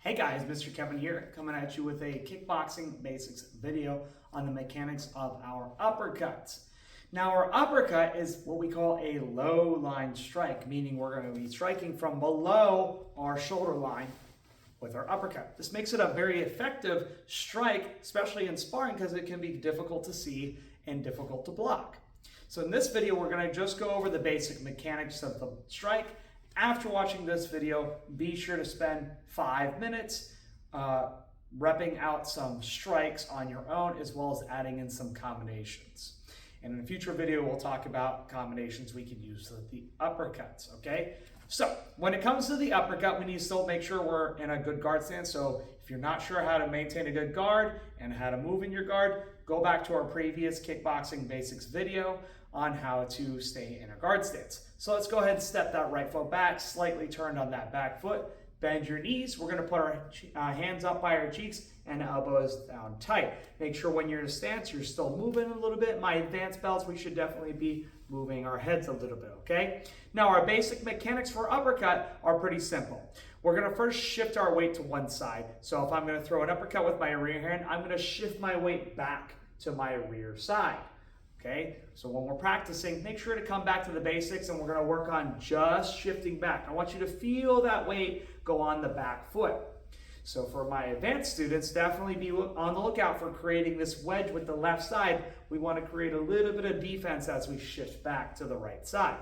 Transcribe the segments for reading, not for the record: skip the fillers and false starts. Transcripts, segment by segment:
Hey guys, Mr. Kevin here, coming at you with a Kickboxing Basics video on the mechanics of our uppercuts. Now our uppercut is what we call a low line strike, meaning we're going to be striking from below our shoulder line with our uppercut. This makes it a very effective strike, especially in sparring, because it can be difficult to see and difficult to block. So in this video, we're going to just go over the basic mechanics of the strike. After watching this video, be sure to spend 5 minutes repping out some strikes on your own, as well as adding in some combinations. And in a future video, we'll talk about combinations we can use with the uppercuts, okay? So when it comes to the uppercut, we need to still make sure we're in a good guard stance. So if you're not sure how to maintain a good guard and how to move in your guard, go back to our previous Kickboxing Basics video on how to stay in a guard stance. So let's go ahead and step that right foot back, slightly turned on that back foot. Bend your knees. We're going to put our hands up by our cheeks and elbows down tight. Make sure when you're in a stance, you're still moving a little bit. My advanced belts, we should definitely be moving our heads a little bit, okay? Now, our basic mechanics for uppercut are pretty simple. We're going to first shift our weight to one side. So if I'm going to throw an uppercut with my rear hand, I'm going to shift my weight back to my rear side. Okay, so when we're practicing, make sure to come back to the basics, and we're going to work on just shifting back. I want you to feel that weight go on the back foot. So for my advanced students, definitely be on the lookout for creating this wedge with the left side. We want to create a little bit of defense as we shift back to the right side.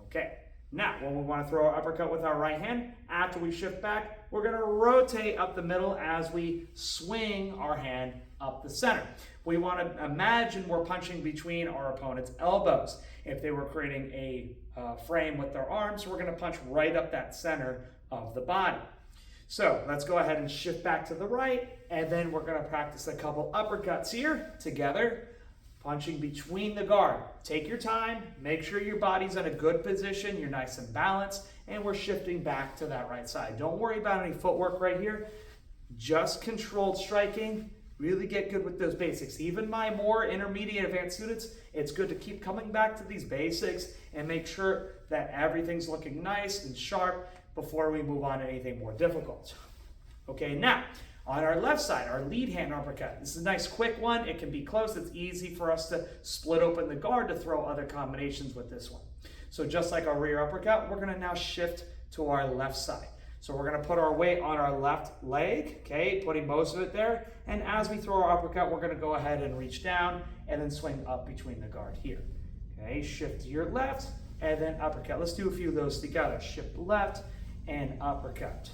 Okay, now when we want to throw our uppercut with our right hand, after we shift back, we're going to rotate up the middle as we swing our hand up the center. We want to imagine we're punching between our opponent's elbows. If they were creating a frame with their arms, we're going to punch right up that center of the body. So let's go ahead and shift back to the right, and then we're going to practice a couple uppercuts here together, punching between the guard. Take your time, make sure your body's in a good position, you're nice and balanced, and we're shifting back to that right side. Don't worry about any footwork right here, just controlled striking. Really get good with those basics. Even my more intermediate advanced students, it's good to keep coming back to these basics and make sure that everything's looking nice and sharp before we move on to anything more difficult. Okay, now, on our left side, our lead hand uppercut. This is a nice quick one. It can be close. It's easy for us to split open the guard to throw other combinations with this one. So just like our rear uppercut, we're gonna now shift to our left side. So we're going to put our weight on our left leg, okay, putting most of it there. And as we throw our uppercut, we're going to go ahead and reach down and then swing up between the guard here. Okay, shift to your left and then uppercut. Let's do a few of those together. Shift left and uppercut.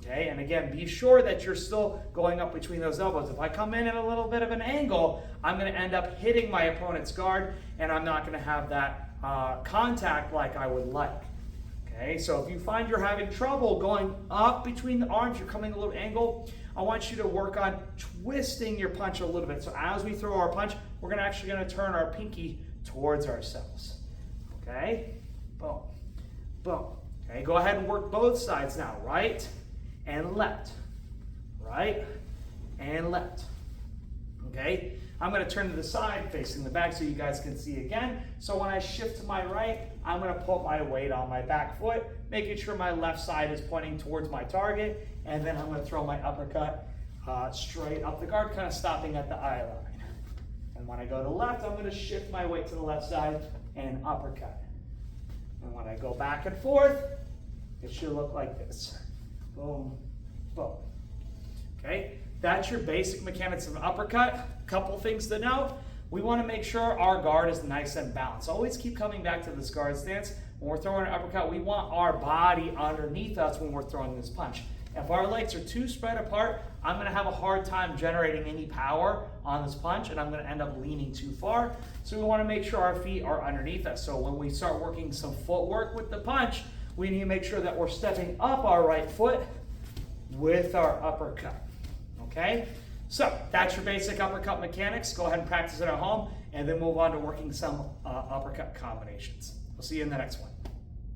Okay, and again, be sure that you're still going up between those elbows. If I come in at a little bit of an angle, I'm going to end up hitting my opponent's guard, and I'm not going to have that contact like I would like. Okay, so if you find you're having trouble going up between the arms, you're coming a little angle, I want you to work on twisting your punch a little bit. So as we throw our punch, we're actually going to turn our pinky towards ourselves. Okay, boom, boom. Okay, go ahead and work both sides now, right and left, right and left. Okay, I'm going to turn to the side facing the back so you guys can see again. So when I shift to my right, I'm going to put my weight on my back foot, making sure my left side is pointing towards my target, and then I'm going to throw my uppercut straight up the guard, kind of stopping at the eye line. And when I go to the left, I'm going to shift my weight to the left side and uppercut. And when I go back and forth, it should look like this. Boom, boom. Okay? That's your basic mechanics of an uppercut. Couple things to know. We want to make sure our guard is nice and balanced. Always keep coming back to this guard stance. When we're throwing an uppercut, we want our body underneath us when we're throwing this punch. If our legs are too spread apart, I'm going to have a hard time generating any power on this punch, and I'm going to end up leaning too far. So we want to make sure our feet are underneath us. So when we start working some footwork with the punch, we need to make sure that we're stepping up our right foot with our uppercut. Okay, so that's your basic uppercut mechanics. Go ahead and practice it at home, and then move on to working some uppercut combinations. We'll see you in the next one.